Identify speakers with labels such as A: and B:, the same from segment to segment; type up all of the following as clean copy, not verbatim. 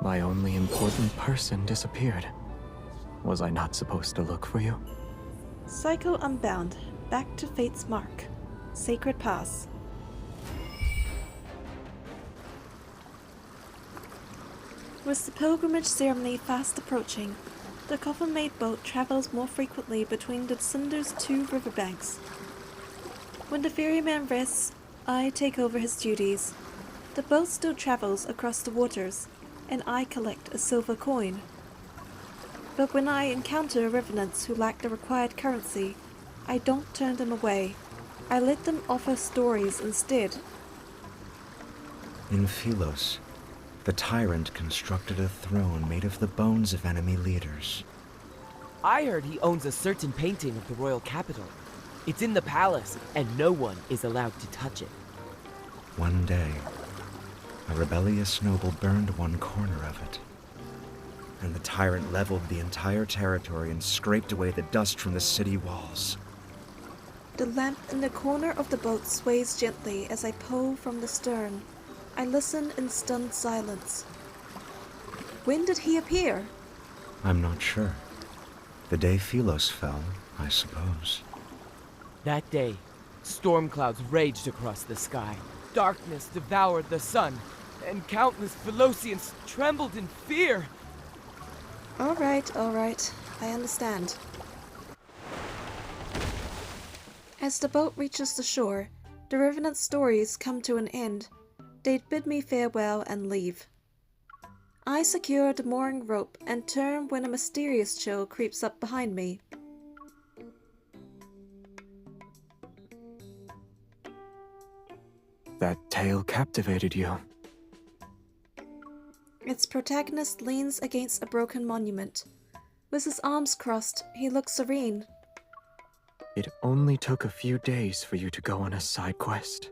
A: My only important person disappeared. Was I not supposed to look for you?
B: Cycle Unbound. Back to Fate's mark. Sacred Pass. With the pilgrimage ceremony fast approaching, the coffin-made boat travels more frequently between the Cinder's two riverbanks. When the ferryman rests, I take over his duties. The boat still travels across the waters, and I collect a silver coin. But when I encounter revenants who lack the required currency, I don't turn them away. I let them offer stories instead.
C: In Philos, the tyrant constructed a throne made of the bones of enemy leaders.
D: I heard he owns a certain painting of the royal capital. It's in the palace, and no one is allowed to touch it.
C: One day, a rebellious noble burned one corner of it, and the tyrant leveled the entire territory and scraped away the dust from the city walls.
B: The lamp in the corner of the boat sways gently as I pull from the stern. I listen in stunned silence. When did he appear?
C: I'm not sure. The day Philos fell, I suppose.
D: That day, storm clouds raged across the sky. Darkness devoured the sun, and countless Philosians trembled in fear.
B: All right. I understand. As the boat reaches the shore, the revenant stories come to an end. They bid me farewell and leave. I secure the mooring rope and turn when a mysterious chill creeps up behind me.
A: That tale captivated you.
B: Its protagonist leans against a broken monument. With his arms crossed, he looks serene.
A: It only took a few days for you to go on a side quest.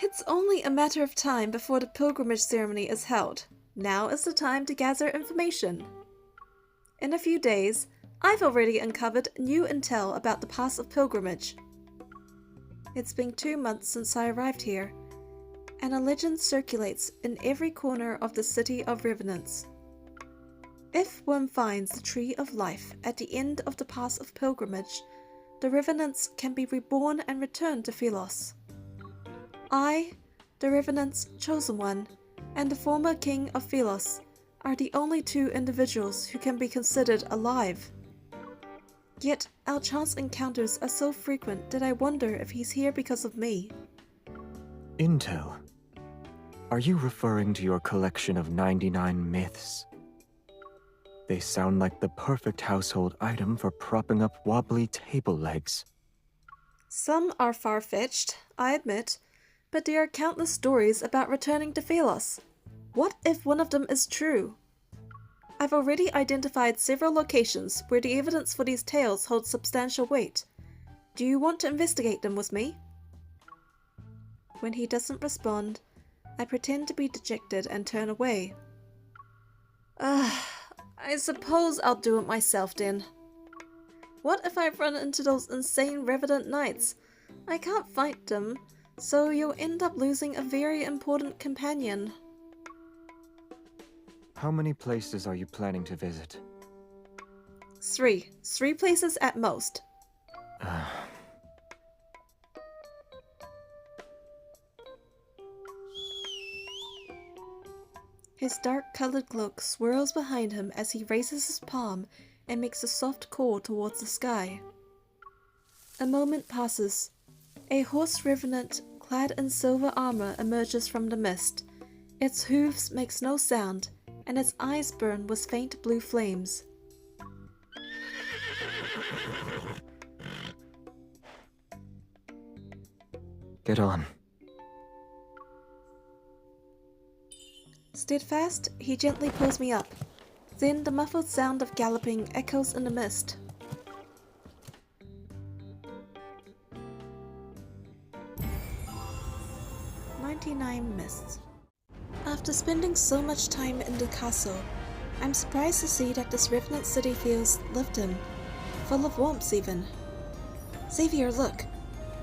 B: It's only a matter of time before the pilgrimage ceremony is held. Now is the time to gather information. In a few days, I've already uncovered new intel about the Pass of Pilgrimage. It's been 2 months since I arrived here, and a legend circulates in every corner of the city of Revenants. If one finds the Tree of Life at the end of the Pass of Pilgrimage, the Revenants can be reborn and return to Philos. I, the Revenant's chosen one, and the former king of Philos are the only 2 individuals who can be considered alive. Yet our chance encounters are so frequent that I wonder if he's here because of me.
A: Intel? Are you referring to your collection of 99 myths? They sound like the perfect household item for propping up wobbly table legs.
B: Some are far-fetched, I admit, but there are countless stories about returning to Philos. What if one of them is true? I've already identified several locations where the evidence for these tales holds substantial weight. Do you want to investigate them with me? When he doesn't respond, I pretend to be dejected and turn away. I suppose I'll do it myself then. What if I run into those insane Revenant Knights? I can't fight them, so you'll end up losing a very important companion.
A: How many places are you planning to visit?
B: 3. 3 places at most. His dark-colored cloak swirls behind him as he raises his palm and makes a soft call towards the sky. A moment passes. A horse revenant clad in silver armor emerges from the mist. Its hooves makes no sound, and its eyes burn with faint blue flames.
A: Get on.
B: Steadfast, he gently pulls me up. Then the muffled sound of galloping echoes in the mist. "99 mists." After spending so much time in the castle, I'm surprised to see that this revenant city feels lived in, full of warmth even. Xavier, look!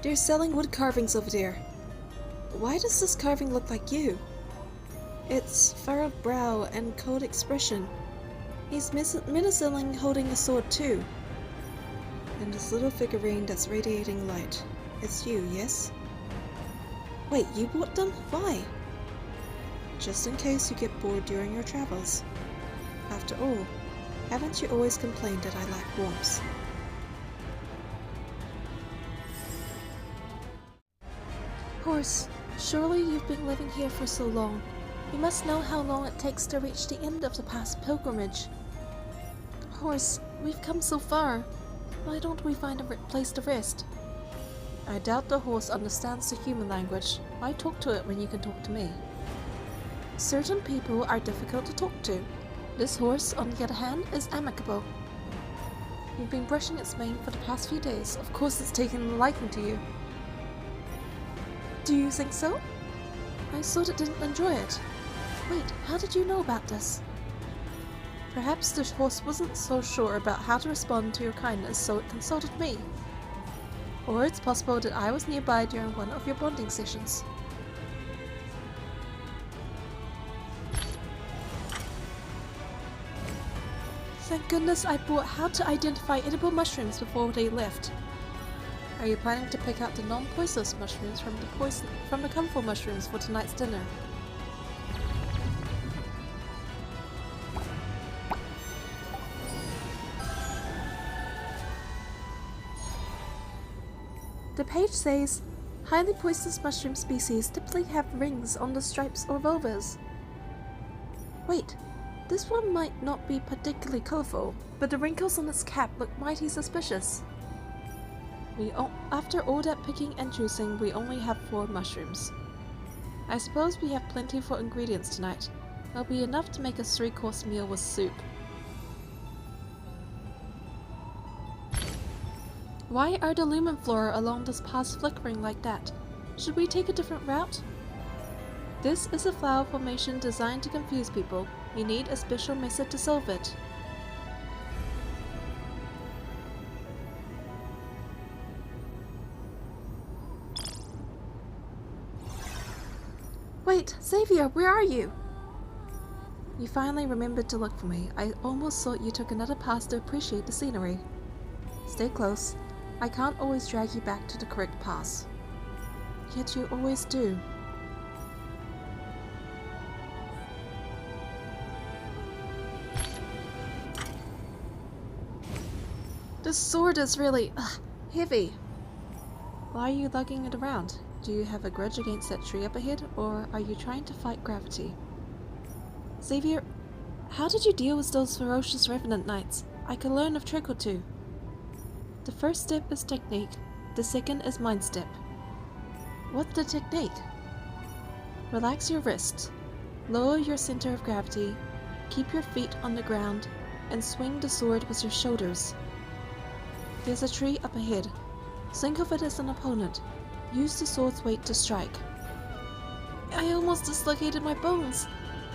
B: They're selling wood carvings over there. Why does this carving look like you? Its furrowed brow and cold expression. He's menacingly holding a sword too. And this little figurine that's radiating light. It's you, yes? Wait, you bought them? Why? Just in case you get bored during your travels. After all, haven't you always complained that I lack warmth? Horse, surely you've been living here for so long. You must know how long it takes to reach the end of the past pilgrimage. Horse, we've come so far. Why don't we find a place to rest? I doubt the horse understands the human language. Why talk to it when you can talk to me? Certain people are difficult to talk to. This horse, on the other hand, is amicable. You've been brushing its mane for the past few days. Of course it's taken a liking to you. Do you think so? I thought it didn't enjoy it. Wait, how did you know about this? Perhaps the horse wasn't so sure about how to respond to your kindness, so it consulted me. Or it's possible that I was nearby during one of your bonding sessions. Thank goodness I bought how to identify edible mushrooms before they left. Are you planning to pick out the non-poisonous mushrooms from the colorful mushrooms for tonight's dinner? The page says, highly poisonous mushroom species typically have rings on the stripes or vulvas. Wait, this one might not be particularly colorful, but the wrinkles on its cap look mighty suspicious. After all that picking and choosing, we only have 4 mushrooms. I suppose we have plenty for ingredients tonight. There'll be enough to make a 3-course meal with soup. Why are the lumen flora along this path flickering like that? Should we take a different route? This is a flower formation designed to confuse people. You need a special method to solve it. Wait, Xavier, where are you? You finally remembered to look for me. I almost thought you took another pass to appreciate the scenery. Stay close. I can't always drag you back to the correct path. Yet you always do. This sword is really heavy. Why are you lugging it around? Do you have a grudge against that tree up ahead, or are you trying to fight gravity? Xavier, how did you deal with those ferocious revenant knights? I could learn a trick or two. The first step is technique, the second is mind step. What's the technique? Relax your wrists, lower your center of gravity, keep your feet on the ground, and swing the sword with your shoulders. There's a tree up ahead. Think of it as an opponent. Use the sword's weight to strike. I almost dislocated my bones.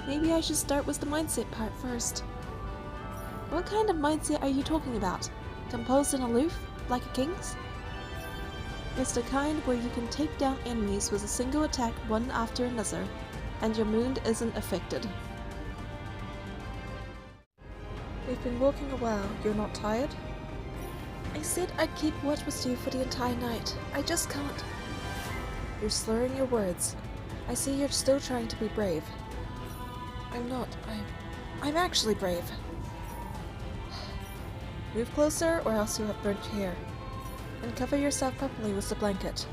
B: Maybe I should start with the mindset part first. What kind of mindset are you talking about? Composed and aloof, like a king's? It's the kind where you can take down enemies with a single attack one after another, and your mood isn't affected. We've been walking a while. You're not tired? I said I'd keep watch with you for the entire night. I just can't. You're slurring your words. I see you're still trying to be brave. I'm not. I'm actually brave. Move closer or else you'll have burnt hair. And cover yourself properly with the blanket.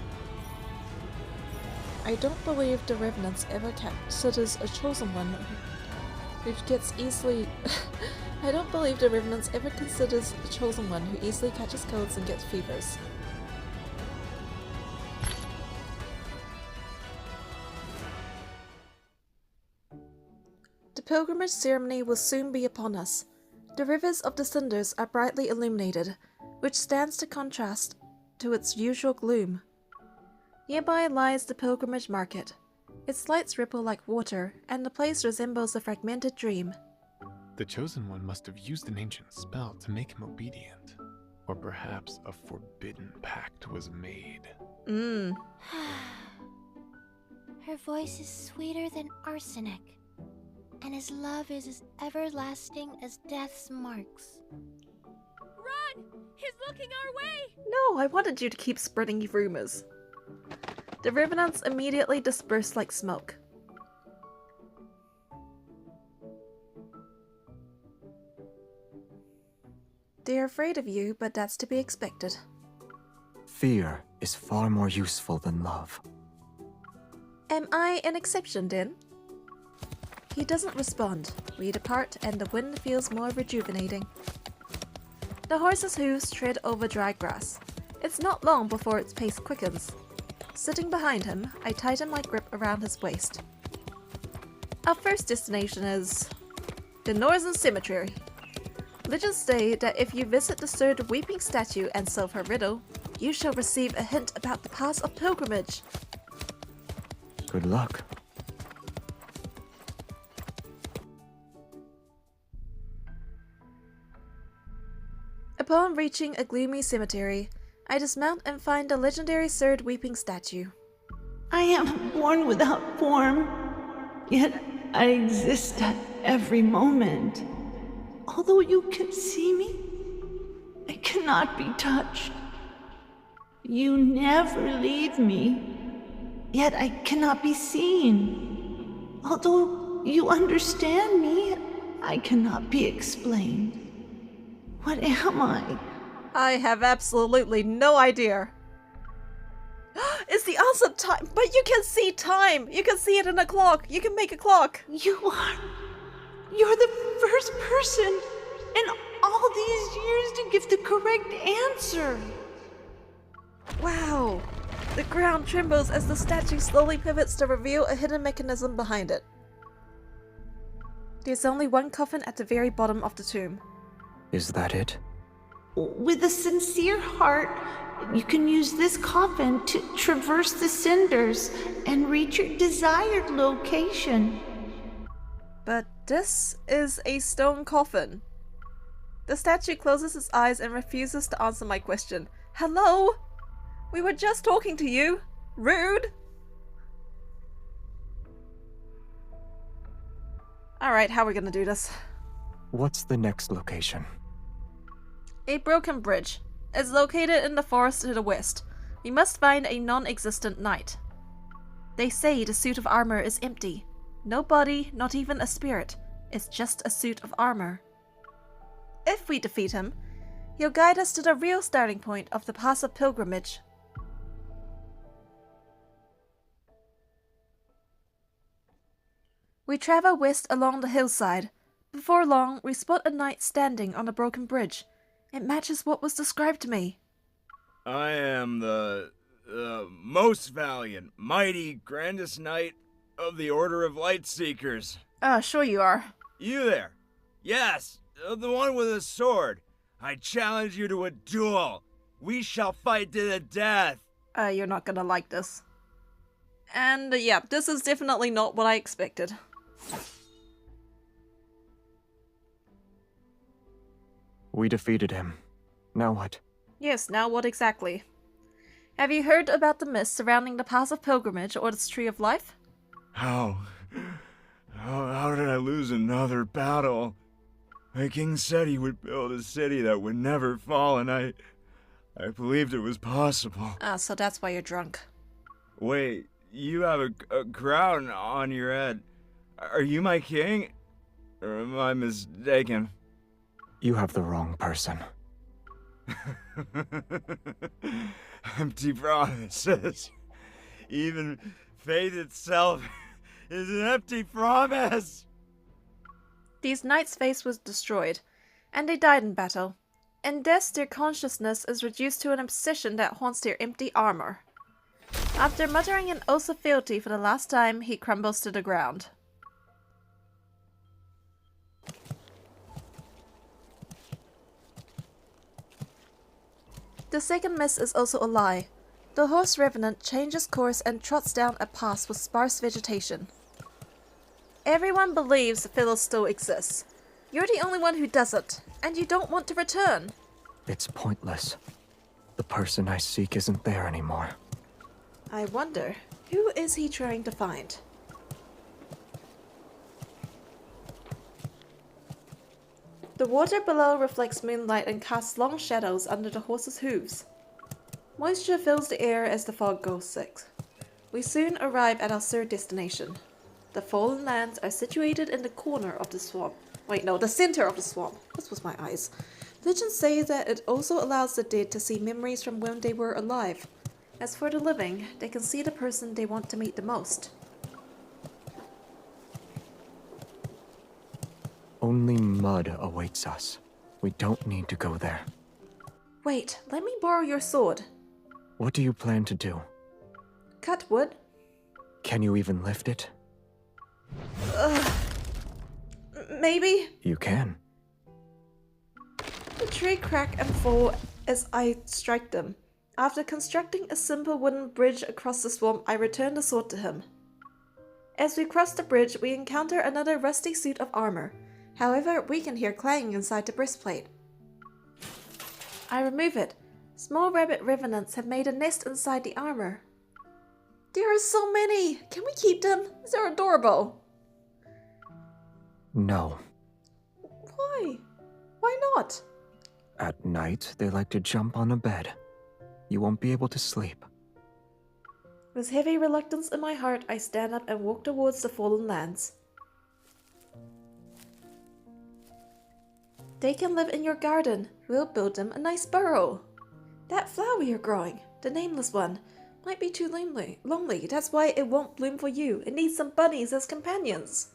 B: I don't believe the Revenants ever considers a chosen one who gets easily... I don't believe the Revenants ever considers a chosen one who easily catches colds and gets fevers. The pilgrimage ceremony will soon be upon us. The rivers of the cinders are brightly illuminated, which stands to contrast to its usual gloom. Nearby lies the pilgrimage market. Its lights ripple like water, and the place resembles a fragmented dream.
E: The Chosen One must have used an ancient spell to make him obedient. Or perhaps a forbidden pact was made.
F: Her voice is sweeter than arsenic. and his love is as everlasting as death's marks.
G: Run! He's looking our way!
B: No, I wanted you to keep spreading rumors. The revenants immediately dispersed like smoke. They're afraid of you, but that's to be expected.
A: Fear is far more useful than love.
B: Am I an exception, then? He doesn't respond. We depart, and the wind feels more rejuvenating. The horse's hooves tread over dry grass. It's not long before its pace quickens. Sitting behind him, I tighten my grip around his waist. Our first destination is the Northern Cemetery. Legends say that if you visit the third weeping statue and solve her riddle, you shall receive a hint about the path of pilgrimage.
A: Good luck.
B: Upon reaching a gloomy cemetery, I dismount and find the legendary third weeping statue.
H: I am born without form, yet I exist at every moment. Although you can see me, I cannot be touched. You never leave me, yet I cannot be seen. Although you understand me, I cannot be explained. What am I?
B: I have absolutely no idea. It's the answer time, but you can see time. You can see it in a clock. You can make a clock.
H: You're the first person in all these years to give the correct answer.
B: Wow. The ground trembles as the statue slowly pivots to reveal a hidden mechanism behind it. There's only one coffin at the very bottom of the tomb.
A: Is that it?
H: With a sincere heart, you can use this coffin to traverse the cinders and reach your desired location.
B: But this is a stone coffin. The statue closes its eyes and refuses to answer my question. Hello? We were just talking to you. Rude. Alright, how are we gonna do this?
A: What's the next location?
B: A broken bridge. It's located in the forest to the west. We must find a non-existent knight. They say the suit of armor is empty. No body, not even a spirit. It's just a suit of armor. If we defeat him, he'll guide us to the real starting point of the path of pilgrimage. We travel west along the hillside. Before long, we spot a knight standing on a broken bridge. It matches what was described to me.
I: I am the most valiant, mighty, grandest knight of the Order of Lightseekers.
B: Sure you are.
I: You there? Yes, the one with a sword. I challenge you to a duel. We shall fight to the death.
B: You're not gonna like this. And yeah, this is definitely not what I expected.
A: We defeated him. Now what?
B: Yes, now what exactly? Have you heard about the myths surrounding the path of pilgrimage or the tree of life?
I: How did I lose another battle? My king said he would build a city that would never fall, and I believed it was possible.
B: So that's why you're drunk.
I: Wait, you have a crown on your head. Are you my king? Or am I mistaken?
A: You have the wrong person.
I: Empty promises. Even faith itself is an empty promise.
B: These knights' faith was destroyed, and they died in battle. In death, their consciousness is reduced to an obsession that haunts their empty armor. After muttering an oath of fealty for the last time, he crumbles to the ground. The second myth is also a lie. The horse revenant changes course and trots down a path with sparse vegetation. Everyone believes the fiddle still exists. You're the only one who doesn't, and you don't want to return.
A: It's pointless. The person I seek isn't there anymore.
B: I wonder, who is he trying to find? The water below reflects moonlight and casts long shadows under the horses' hooves. Moisture fills the air as the fog goes thick. We soon arrive at our third destination. The Fallen Lands are situated in the corner of the swamp. Wait, no, the center of the swamp. This was my eyes. Legends say that it also allows the dead to see memories from when they were alive. As for the living, they can see the person they want to meet the most.
A: Only mud awaits us. We don't need to go there.
B: Wait, let me borrow your sword.
A: What do you plan to do?
B: Cut wood.
A: Can you even lift it?
B: Maybe.
A: You can.
B: The tree crack and fall as I strike them. After constructing a simple wooden bridge across the swamp, I return the sword to him. As we cross the bridge, we encounter another rusty suit of armor. However, we can hear clanging inside the breastplate. I remove it. Small rabbit revenants have made a nest inside the armor. There are so many! Can we keep them? They're adorable.
A: No.
B: Why? Why not?
A: At night, they like to jump on a bed. You won't be able to sleep.
B: With heavy reluctance in my heart, I stand up and walk towards the Fallen Lands. They can live in your garden. We'll build them a nice burrow. That flower you're growing, the nameless one, might be too lonely. That's why it won't bloom for you. It needs some bunnies as companions.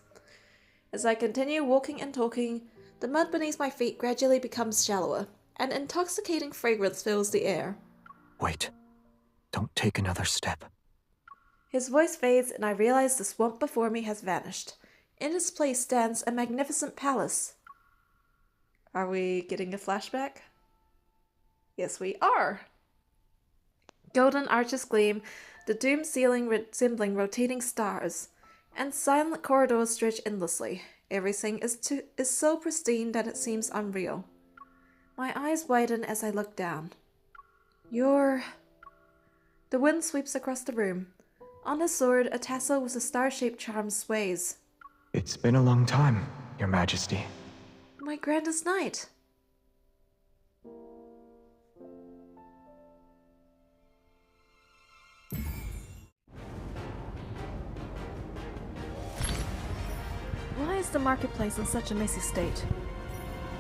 B: As I continue walking and talking, the mud beneath my feet gradually becomes shallower. An intoxicating fragrance fills the air.
A: Wait. Don't take another step.
B: His voice fades and I realize the swamp before me has vanished. In its place stands a magnificent palace. Are we getting a flashback? Yes, we are. Golden arches gleam, the domed ceiling resembling rotating stars, and silent corridors stretch endlessly. Everything is so pristine that it seems unreal. My eyes widen as I look down. The wind sweeps across the room. On his sword, a tassel with a star-shaped charm sways.
A: It's been a long time, Your Majesty.
B: My grandest knight. Why is the marketplace in such a messy state?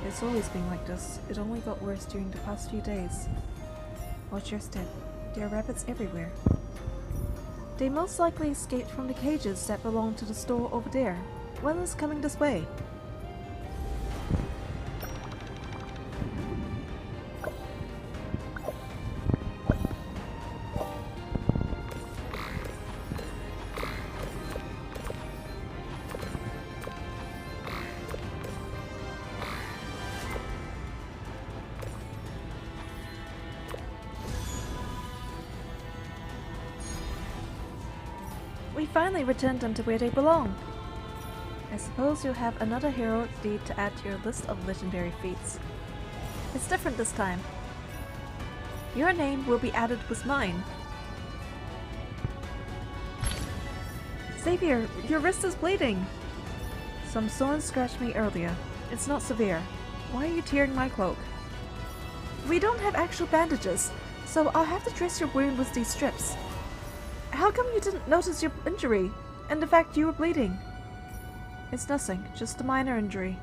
B: It's always been like this. It only got worse during the past few days. Watch your step. There are rabbits everywhere. They most likely escaped from the cages that belong to the store over there. One is coming this way. We finally returned them to where they belong. I suppose you'll have another heroic deed to add to your list of legendary feats. It's different this time. Your name will be added with mine. Xavier, your wrist is bleeding. Some thorns scratched me earlier. It's not severe. Why are you tearing my cloak? We don't have actual bandages, so I'll have to dress your wound with these strips. How come you didn't notice your injury, and the fact you were bleeding? It's nothing, just a minor injury.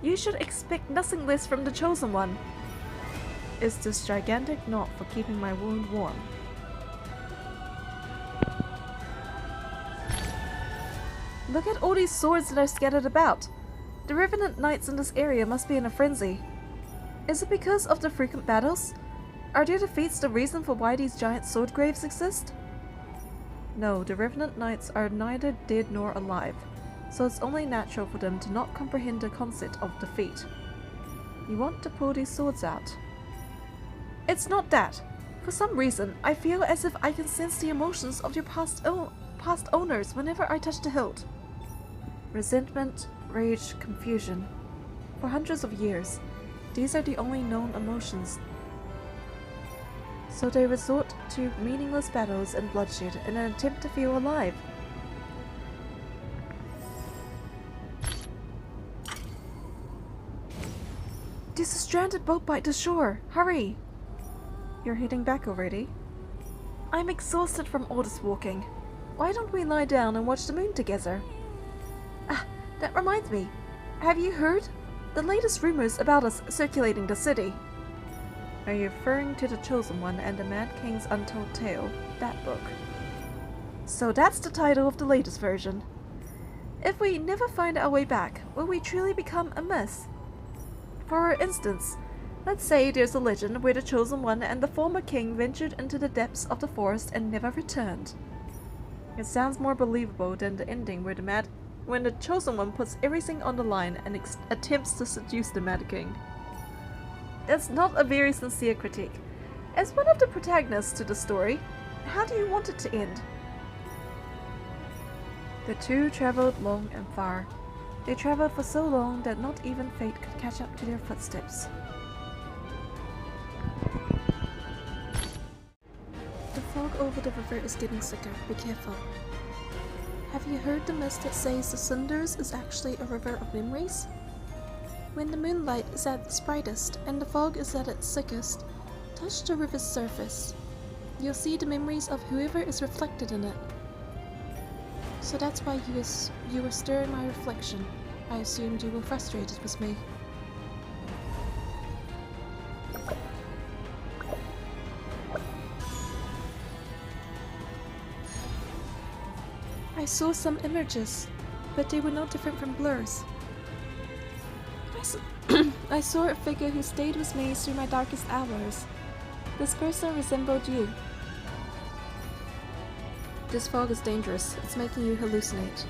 B: You should expect nothing less from the Chosen One. It's this gigantic knot for keeping my wound warm. Look at all these swords that are scattered about. The Revenant Knights in this area must be in a frenzy. Is it because of the frequent battles? Are their defeats the reason for why these giant sword graves exist? No, the Revenant Knights are neither dead nor alive, so it's only natural for them to not comprehend the concept of defeat. You want to pull these swords out. It's not that. For some reason, I feel as if I can sense the emotions of your past owners whenever I touch the hilt. Resentment, rage, confusion. For hundreds of years, these are the only known emotions. So they resort to meaningless battles and bloodshed in an attempt to feel alive. There's a stranded boat by the shore. Hurry! You're heading back already? I'm exhausted from all this walking. Why don't we lie down and watch the moon together? Ah, that reminds me. Have you heard? The latest rumors about us circulating the city. Are you referring to The Chosen One and the Mad King's Untold Tale? That book. So that's the title of the latest version. If we never find our way back, will we truly become a myth? For instance, let's say there's a legend where the Chosen One and the former king ventured into the depths of the forest and never returned. It sounds more believable than the ending where when the Chosen One puts everything on the line and attempts to seduce the Mad King. That's not a very sincere critique. As one of the protagonists to the story, how do you want it to end? The two traveled long and far. They traveled for so long that not even fate could catch up to their footsteps. The fog over the river is getting thicker. Be careful. Have you heard the myth that says the cinders is actually a river of memories? When the moonlight is at its brightest and the fog is at its thickest, touch the river's surface. You'll see the memories of whoever is reflected in it. So that's why you were stirring my reflection. I assumed you were frustrated with me. I saw some images, but they were no different from blurs. I saw a figure who stayed with me through my darkest hours. This person resembled you. This fog is dangerous. It's making you hallucinate.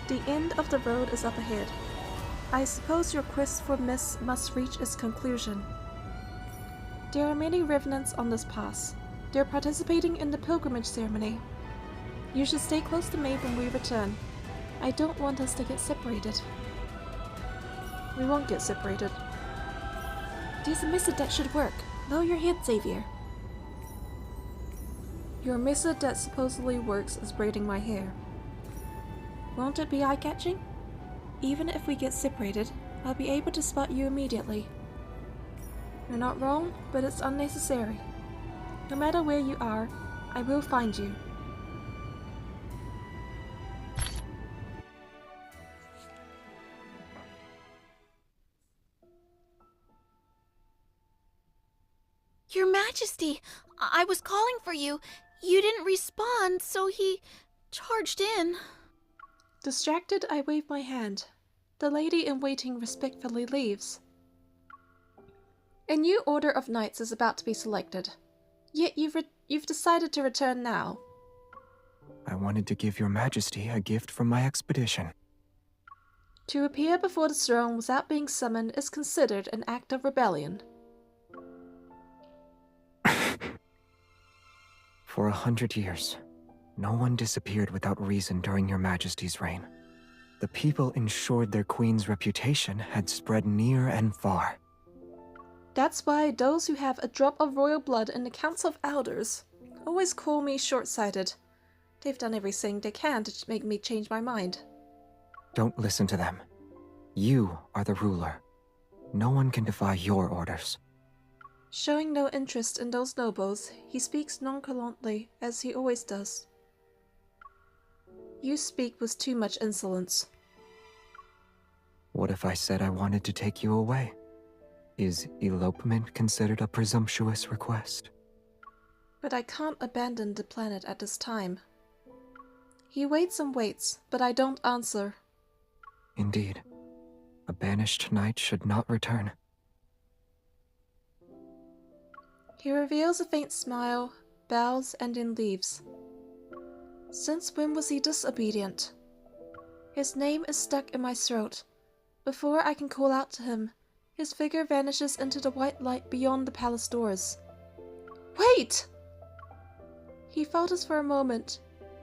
B: The end of the road is up ahead. I suppose your quest for myths must reach its conclusion. There are many revenants on this pass. They're participating in the pilgrimage ceremony. You should stay close to me when we return. I don't want us to get separated. We won't get separated. There's a method that should work. Lower your head, Xavier. Your method that supposedly works is braiding my hair. Won't it be eye-catching? Even if we get separated, I'll be able to spot you immediately. You're not wrong, but it's unnecessary. No matter where you are, I will find you.
F: Your Majesty, I was calling for you. You didn't respond, so he charged in.
B: Distracted, I wave my hand. The lady in waiting respectfully leaves. A new order of knights is about to be selected. Yet you've decided to return now.
A: I wanted to give your majesty a gift from my expedition.
B: To appear before the throne without being summoned is considered an act of rebellion.
A: For 100 years, no one disappeared without reason during your majesty's reign. The people ensured their queen's reputation had spread near and far.
B: That's why those who have a drop of royal blood in the Council of Elders always call me short-sighted. They've done everything they can to make me change my mind.
A: Don't listen to them. You are the ruler. No one can defy your orders.
B: Showing no interest in those nobles, he speaks nonchalantly, as he always does. You speak with too much insolence.
A: What if I said I wanted to take you away? Is elopement considered a presumptuous request?
B: But I can't abandon the planet at this time. He waits and waits, but I don't answer.
A: Indeed. A banished knight should not return.
B: He reveals a faint smile, bows, and then leaves. Since when was he disobedient? His name is stuck in my throat. Before I can call out to him, his figure vanishes into the white light beyond the palace doors. Wait! He falters for a moment,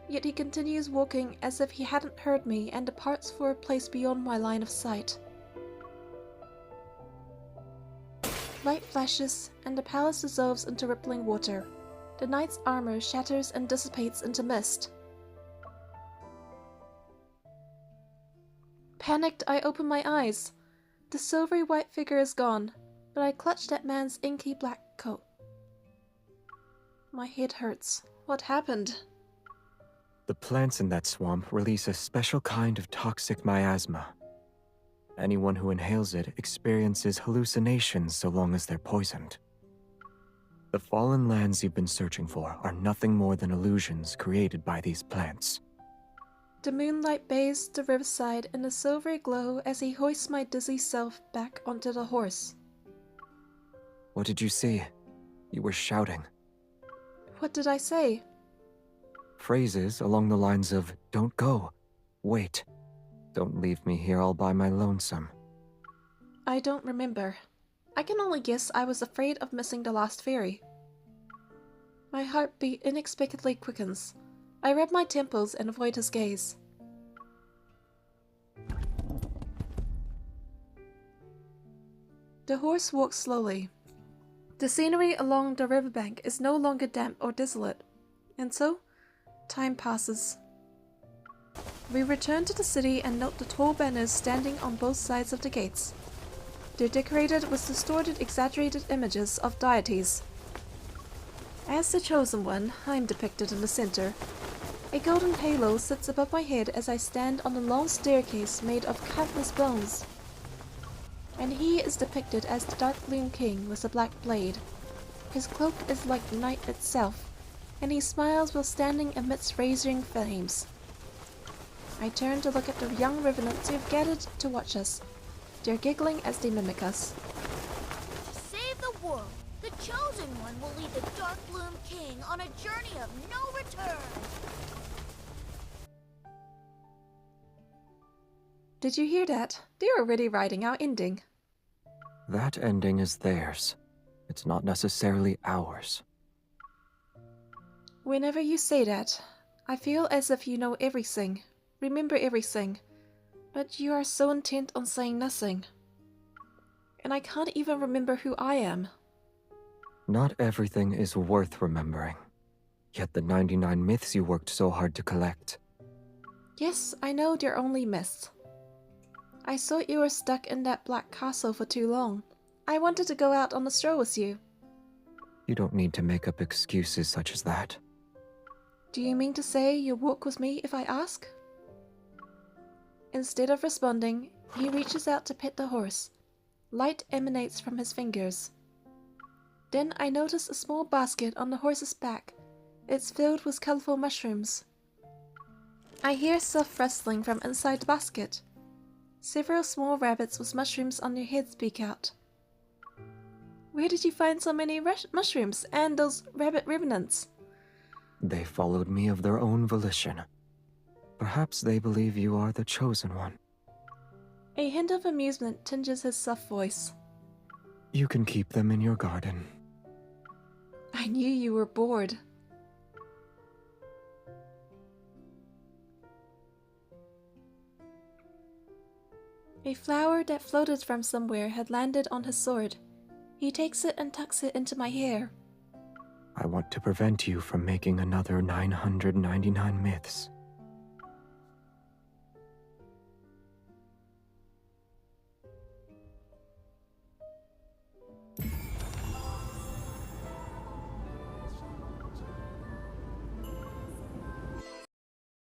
B: yet he continues walking as if he hadn't heard me and departs for a place beyond my line of sight. Light flashes, and the palace dissolves into rippling water. The knight's armor shatters and dissipates into mist. Panicked, I open my eyes. The silvery white figure is gone, but I clutch that man's inky black coat. My head hurts. What happened?
A: The plants in that swamp release a special kind of toxic miasma. Anyone who inhales it experiences hallucinations so long as they're poisoned. The fallen lands you've been searching for are nothing more than illusions created by these plants.
B: The moonlight bathes the riverside in a silvery glow as he hoists my dizzy self back onto the horse.
A: What did you see? You were shouting.
B: What did I say?
A: Phrases along the lines of, "Don't go. Wait. Don't leave me here all by my lonesome."
B: I don't remember. I can only guess I was afraid of missing the last ferry. My heartbeat inexplicably quickens. I rub my temples and avoid his gaze. The horse walks slowly. The scenery along the riverbank is no longer damp or desolate, and so, time passes. We return to the city and note the tall banners standing on both sides of the gates. They're decorated with distorted, exaggerated images of deities. As the Chosen One, I'm depicted in the center. A golden halo sits above my head as I stand on a long staircase made of countless bones. And he is depicted as the Dark Loom King with a black blade. His cloak is like the night itself, and he smiles while standing amidst razoring flames. I turn to look at the young revenants who have gathered to watch us. They're giggling as they mimic us.
F: To save the world, the Chosen One will lead the Dark Loom King on a journey of no return.
B: Did you hear that? They're already writing our ending.
A: That ending is theirs. It's not necessarily ours.
B: Whenever you say that, I feel as if you know everything, remember everything, but you are so intent on saying nothing. And I can't even remember who I am.
A: Not everything is worth remembering. Yet the 99 myths you worked so hard to collect.
B: Yes, I know they're only myths. I thought you were stuck in that black castle for too long. I wanted to go out on a stroll with you.
A: You don't need to make up excuses such as that.
B: Do you mean to say you'll walk with me if I ask? Instead of responding, he reaches out to pet the horse. Light emanates from his fingers. Then I notice a small basket on the horse's back. It's filled with colorful mushrooms. I hear soft rustling from inside the basket. Several small rabbits with mushrooms on their heads peek out. Where did you find so many mushrooms and those rabbit revenants?
A: They followed me of their own volition. Perhaps they believe you are the Chosen One.
B: A hint of amusement tinges his soft voice.
A: You can keep them in your garden.
B: I knew you were bored. A flower that floated from somewhere had landed on his sword. He takes it and tucks it into my hair.
A: I want to prevent you from making another 999 myths.